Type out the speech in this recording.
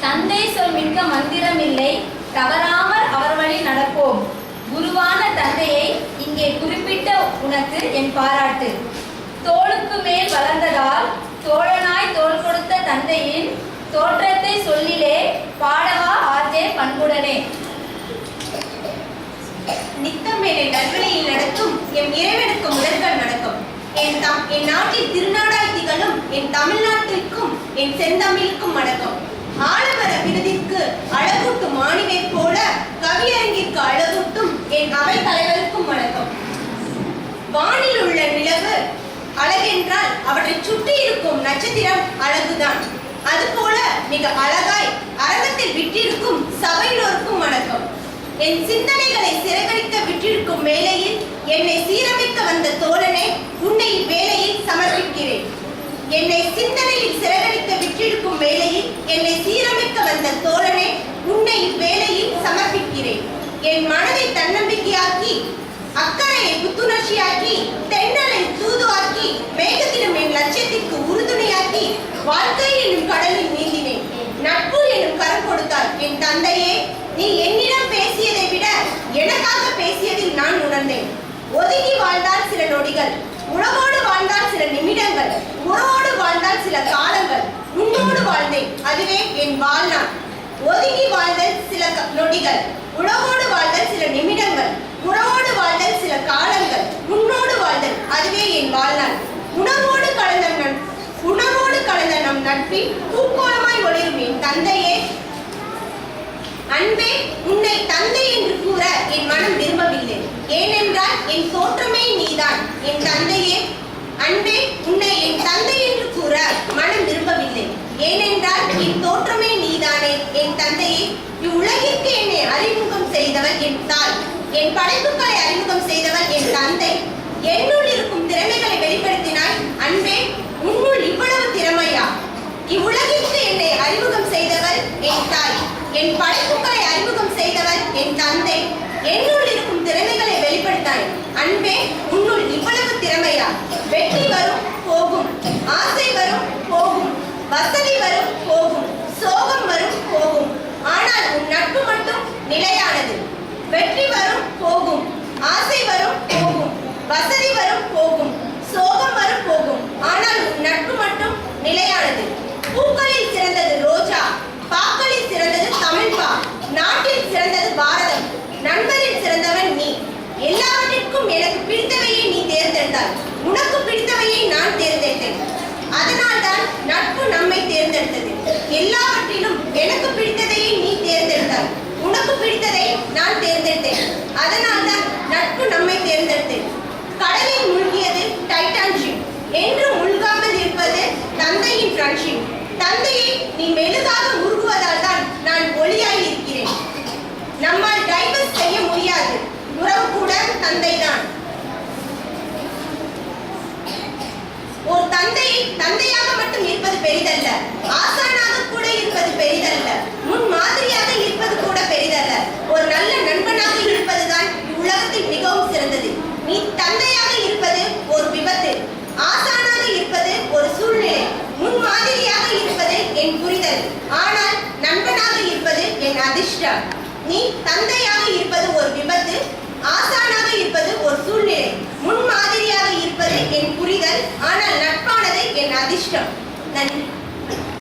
தந்தை சொல் மிக்க மந்திரம் இல்லை, தவறாமல் அவர் வழி நடப்போம். குருவான தந்தையை இங்கே குறிப்பிட்ட உனக்கு என் பாராட்டு. தோளுக்கு மேல் வளர்ந்ததால் தோழனாய் தோள் கொடுத்த தந்தையின் தோற்றத்தை சொல்லிலே பாடவா ஆர்ஜே பண்புடனே. நித்தம் என்னை நல்வழியில் நடக்கும் என் இறைவனுக்கு முதல்கள் நடக்கும். என் நாட்டில் திருநாடாய் திகழும் என் தமிழ்நாட்டிற்கும் என் செந்தமிழுக்கும் வணக்கம். ஆலமர விருதிற்கு அழகூட்டும் மாணிவை போல கவியரங்கிற்கு அழகூட்டும் என் அவை தலைவருக்கும் வணக்கம். வானில் உள்ள நிலவு அழகென்றால் அவற்றை சுற்றி இருக்கும் நட்சத்திரம் அழகுதான். அதுபோல மிக அழகாய் அரங்கத்தில் விட்டிருக்கும் சபையினோருக்கும் வணக்கம். என் சிந்தனைகளை சிறகடிக்க விட்டிருக்கும் வேளையில் என்னை சீரமைக்க வந்த தோழனே, உன்னை இவ்வேளையில் சமர்ப்பிக்கிறேன். என்னை சிந்தனையில் சிறகடிக்க விட்டிருக்கும் வேளையில் என்னை சீரமைக்க வந்த தோழனே, உன்னை இவ்வேளையில் சமர்ப்பிக்கிறேன். என் மனதை தன்னம்பிக்கையாக்கி, அக்கறையை புத்துணர்ச்சியாக்கி, தென்னலை தூதுவாக்கி, மேகத்திலும் என் லட்சியத்திற்கு உறுதுணையாக்கி, வாழ்க்கை என்னும் கடலில் நீந்தினேன். நட்பு என்னும் கரம் கொடுத்தால் என் தந்தையே, நீ என்னிடம் பேசியதை விட எனக்காக பேசியதில் நான் உணர்ந்தேன். ஒதுங்கி வாழ்ந்தால் சில நொடிகள், உணவோடு வாழ்ந்தால் சில நிமிடங்கள், உறவோடு வாழ்ந்தால் சில காலங்கள், உன்னோடு வாழ்ந்தேன், அதுவே என் வாழ்நாள். ஒதுங்கி வாழ்தல் சில நொடிகள், உணவோடு வாழ்தல் சில நிமிடங்கள், உறவோடு வாழ்தல் சில காலங்கள், உன்னோடு வாழ்தல், அதுவே என் வாழ்நாள். உணவோடு கலந்த நம் நட்பில் பூக்கோளமாய் ஒளிரும் என் தந்தையே, அன்பே, உன்னை தந்தை என்று கூற என் மனம் விரும்பவில்லை. ஏனென்றால் என் தோற்றமே நீதான். என் தந்தையே, அன்பே, உன்னை என் தந்தை என்று கூற மனம் விரும்பவில்லை. ஏனென்றால் என் தோற்றமே நீதானே. என் தந்தையே, இவ்வுலகிற்கு என்னை அறிமுகம் செய்தவன் என் தாய். என் படைப்புகளை அறிமுகம் செய்தவன் என் தந்தை. என்னுள் இருக்கும் திறமைகளை வெளிப்படுத்தினாய். அன்பே, உன்னுள் இவ்வளவு திறமையா? இவ்வுலகிற்கு என்னை அறிமுகம் செய்தவர் என் தாய். என் படைப்புகளை அறிமுகம் செய்தவர் என் தந்தை. என்னுள் இருக்கும் திறமைகளை வெளிப்படுத்தாய். அன்பே, உன்னுள் இவ்வளவு திறமையா? வெற்றி வரும் போகும், ஆசை வரும் போகும், வசதி வரும் போகும், சோகம் வரும் போகும், ஆனால் உன் நட்பு மட்டும் நிலையானது. வெற்றி வரும் போகும், ஆசை வரும் போகும், வசதி வரும் போகும், சோகம் வரும் போகும், ஆனால் உன் நட்பு மட்டும் நிலையானது. பூக்களில் சிறந்தது ரோஜா, பாக்களில் சிறந்தது தமிழ்பா, நாட்டில் சிறந்தது பாரதம், நண்பரில் சிறந்தவன் நீ. எல்லாவற்றிற்கும் எனக்கு பிடித்தவையை நீ தேர்ந்தெடுத்தாய். உனக்கு பிடித்தவையை நான் தேர்ந்தெடுத்தேன். அதனால்தான் நட்பு நம்மை தேர்ந்தெடுத்தது. எல்லாவற்றிலும் எனக்கு பிடித்ததையை நீ தேர்ந்தெடுத்தாய். உனக்கு பிடித்ததை நான் தேர்ந்தெடுத்தேன். அதனால்தான் நட்பு நம்மை தேர்ந்தெடுத்தது. கடலில் மூழ்கியது டைட்டான் ஷிப், என்று முழுகாமல் இருப்பது தந்தையின் ஃப்ரெண்ட்ஷிப். தந்தையை நீ மெழுகாக உருகுவதால் தான் நான் ஒளியாய் இருக்கிறேன். நம்மால் டைவர்ஸ் செய்ய முடியாது. உறவு கூட தந்தை தான். ஒரு தந்தையை தந்தையாக மட்டும் இருப்பது பெரிதல்ல, ஆசானாக கூட இருப்பது பெரிதல்ல, முன் மாதிரியாக இருப்பது கூட பெரிதல்ல. ஒரு நல்ல நண்பனாக இருப்பதுதான் இவ்வுலகத்தில் மிகவும் சிறந்தது. நீ தந்தையாக இருப்பது ஒரு விபத்து, ஆசானாக இருப்பது ஒரு சூழ்நிலை, முன் மாதிரியாக இருப்பது என் புரிதல், ஆனால் நண்பனாக இருப்பது என் அதிர்ஷ்டம். நீ தந்தையாக இருப்பது ஒரு விபத்து, ஆசானாக இருப்பது ஒரு சூழ்நிலை, முன் மாதிரியாக இருப்பது என் புரிதல், ஆனால் நட்பானது என் அதிர்ஷ்டம். நன்றி.